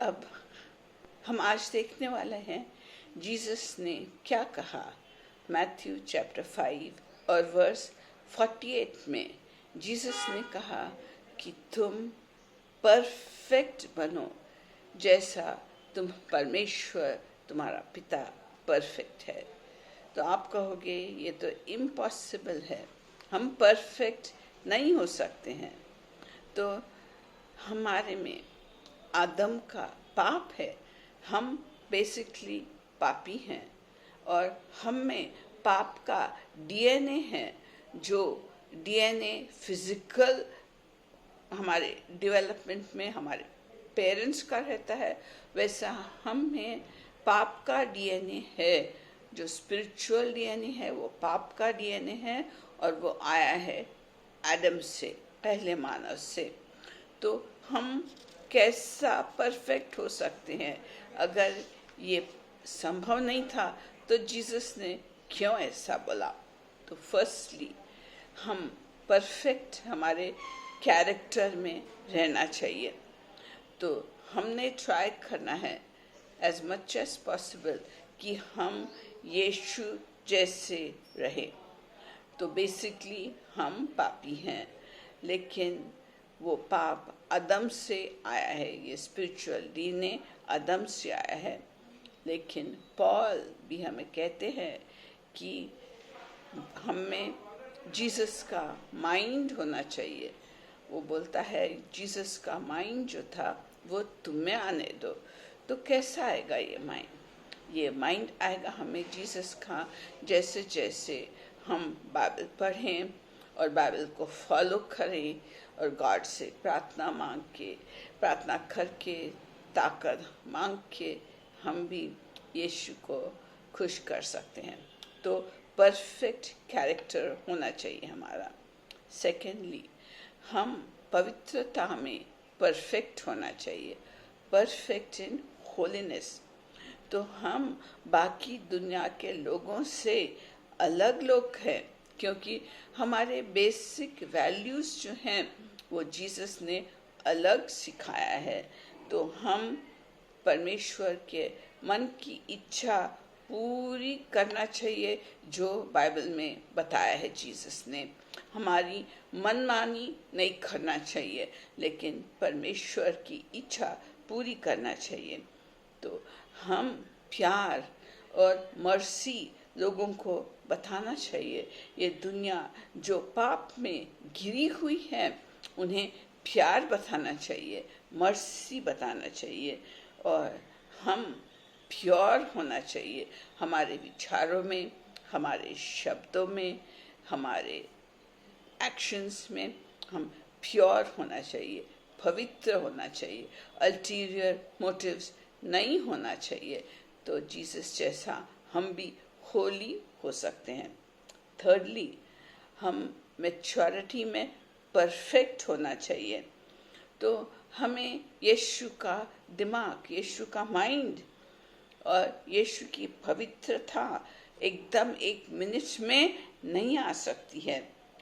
अब हम आज देखने वाले हैं जीसस ने क्या कहा। मैथ्यू चैप्टर 5 और वर्स 48 में जीसस ने कहा कि तुम परफेक्ट बनो जैसा तुम परमेश्वर तुम्हारा पिता परफेक्ट है। तो आप कहोगे ये तो इम्पॉसिबल है, हम परफेक्ट नहीं हो सकते हैं। तो हमारे में आदम का पाप है, हम बेसिकली पापी हैं और हम में पाप का डीएनए है। जो डीएनए फिजिकल हमारे डेवलपमेंट में हमारे पेरेंट्स का रहता है, वैसा हम में पाप का डीएनए है। जो स्पिरिचुअल डीएनए है वो पाप का डीएनए है और वो आया है आदम से, पहले मानव से। तो हम कैसा परफेक्ट हो सकते हैं? अगर ये संभव नहीं था तो जीसस ने क्यों ऐसा बोला? तो फर्स्टली हम परफेक्ट हमारे कैरेक्टर में रहना चाहिए। तो हमने ट्राई करना है एज मच एज पॉसिबल कि हम यीशु जैसे रहे। तो बेसिकली हम पापी हैं, लेकिन वो पाप आदम से आया है, ये स्पिरिचुअल डीएनए आदम से आया है। लेकिन पॉल भी हमें कहते हैं कि हमें जीसस का माइंड होना चाहिए। वो बोलता है जीसस का माइंड जो था वो तुम्हें आने दो। तो कैसा आएगा ये माइंड? ये माइंड आएगा हमें जीसस का जैसे जैसे हम बाइबल पढ़ें और बाइबल को फॉलो करें और गॉड से प्रार्थना करके ताकत मांग के हम भी यीशु को खुश कर सकते हैं। तो परफेक्ट कैरेक्टर होना चाहिए हमारा। सेकेंडली, हम पवित्रता में परफेक्ट होना चाहिए, परफेक्ट इन होलीनेस। तो हम बाकी दुनिया के लोगों से अलग लोग हैं, क्योंकि हमारे बेसिक वैल्यूज़ जो हैं वो जीसस ने अलग सिखाया है। तो हम परमेश्वर के मन की इच्छा पूरी करना चाहिए जो बाइबल में बताया है जीसस ने। हमारी मनमानी नहीं करना चाहिए, लेकिन परमेश्वर की इच्छा पूरी करना चाहिए। तो हम प्यार और मर्सी लोगों को बताना चाहिए। ये दुनिया जो पाप में घिरी हुई है उन्हें प्यार बताना चाहिए, मर्सी बताना चाहिए। और हम प्योर होना चाहिए हमारे विचारों में, हमारे शब्दों में, हमारे एक्शंस में। हम प्योर होना चाहिए, पवित्र होना चाहिए, अल्टीरियर मोटिव्स नहीं होना चाहिए। तो जीसस जैसा हम भी होली हो सकते हैं। थर्डली, हम मैच्योरिटी में परफेक्ट होना चाहिए। तो हमें यीशु का दिमाग, यीशु का माइंड और यीशु की पवित्रता एकदम एक मिनट में नहीं आ सकती है।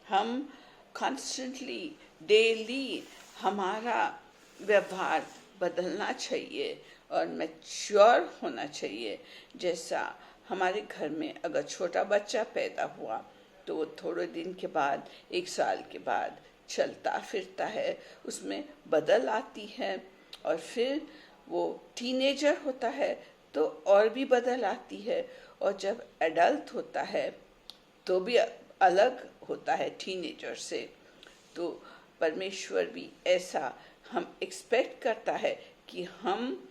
हम कॉन्स्टेंटली डेली हमारा व्यवहार बदलना चाहिए और मैच्योर होना चाहिए। जैसा हमारे घर में अगर छोटा बच्चा पैदा हुआ तो वो थोड़े दिन के बाद, 1 साल के बाद चलता फिरता है, उसमें बदल आती है। और फिर वो टीनेजर होता है तो और भी बदल आती है। और जब एडल्ट होता है तो भी अलग होता है टीनेजर से। तो परमेश्वर भी ऐसा हम एक्सपेक्ट करता है कि हम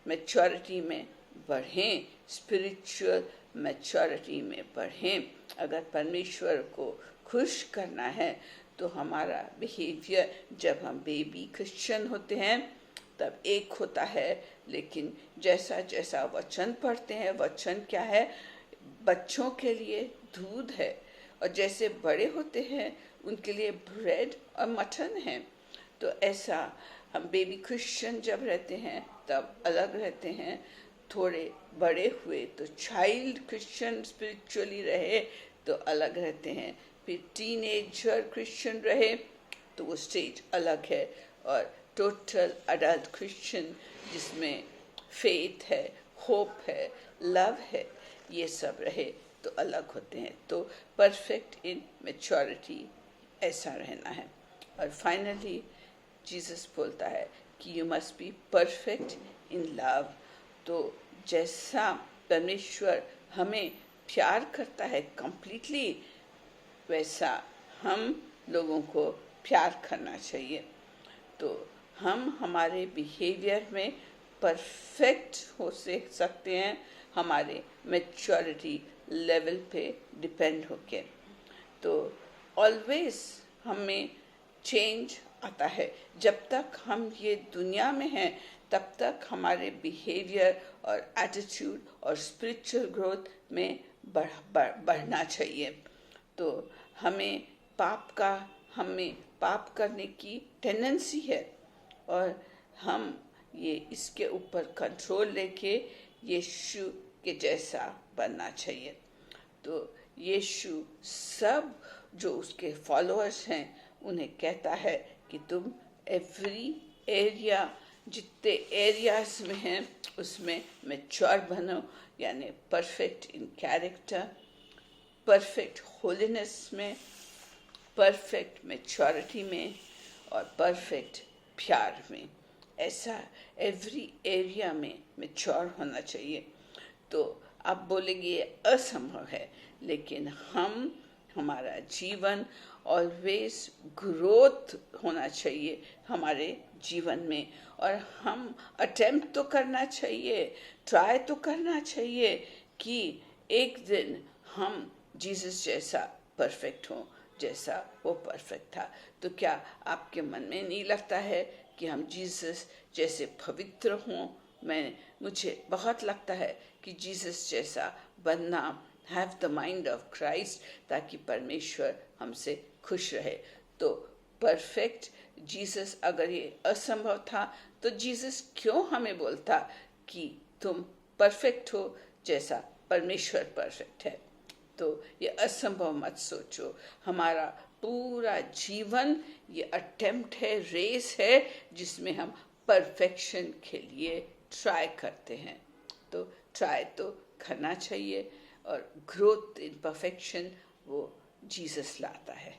मैच्योरिटी में बढ़ें, स्पिरिचुअल मैच्योरिटी में बढ़ें। अगर परमेश्वर को खुश करना है तो हमारा बिहेवियर, जब हम बेबी क्रिश्चियन होते हैं तब एक होता है, लेकिन जैसा जैसा वचन पढ़ते हैं, वचन क्या है? बच्चों के लिए दूध है, और जैसे बड़े होते हैं उनके लिए ब्रेड और मटन है। तो ऐसा हम बेबी क्रिश्चियन जब रहते हैं तब अलग रहते हैं, थोड़े बड़े हुए तो चाइल्ड क्रिश्चियन स्पिरिचुअली रहे तो अलग रहते हैं, फिर टीनेजर क्रिश्चियन रहे तो वो स्टेज अलग है, और टोटल अडल्ट क्रिश्चियन जिसमें फेथ है, होप है, लव है, ये सब रहे तो अलग होते हैं। तो परफेक्ट इन मैच्योरिटी ऐसा रहना है। और फाइनली जीसस बोलता है कि you must be perfect in love. तो जैसा परमेश्वर हमें प्यार करता है कंप्लीटली, वैसा हम लोगों को प्यार करना चाहिए। तो हम हमारे बिहेवियर में परफेक्ट हो सकते हैं हमारे मैच्योरिटी लेवल पे डिपेंड होके। तो ऑलवेज हमें चेंज आता है। जब तक हम ये दुनिया में हैं तब तक हमारे बिहेवियर और एटीट्यूड और स्पिरिचुअल ग्रोथ में बढ़ना चाहिए। तो हमें पाप करने की टेंडेंसी है और हम ये इसके ऊपर कंट्रोल लेके यीशु के जैसा बनना चाहिए। तो यीशु सब जो उसके फॉलोअर्स हैं उन्हें कहता है कि तुम एवरी एरिया, जितने एरियाज में हैं उसमें मैच्योर बनो, यानी perfect in character, perfect holiness में, परफेक्ट मैच्योरिटी में और परफेक्ट प्यार में। ऐसा एवरी एरिया में मैच्योर होना चाहिए। तो आप बोलेंगे ये असंभव है, लेकिन हमारा जीवन ऑलवेज ग्रोथ होना चाहिए हमारे जीवन में। और हम अटेम्प्ट तो करना चाहिए, ट्राई तो करना चाहिए कि एक दिन हम जीसस जैसा परफेक्ट हो, जैसा वो परफेक्ट था। तो क्या आपके मन में नहीं लगता है कि हम जीसस जैसे पवित्र हों? मुझे बहुत लगता है कि जीसस जैसा बनना, have the mind of Christ, ताकि परमेश्वर हमसे खुश रहे। तो परफेक्ट जीसस, अगर ये असंभव था तो जीसस क्यों हमें बोलता कि तुम परफेक्ट हो जैसा परमेश्वर परफेक्ट है? तो ये असंभव मत सोचो। हमारा पूरा जीवन ये अटेम्प्ट है, रेस है, जिसमें हम परफेक्शन के लिए ट्राई करते हैं। तो ट्राई तो करना चाहिए और ग्रोथ इन परफेक्शन वो जीसस लाता है।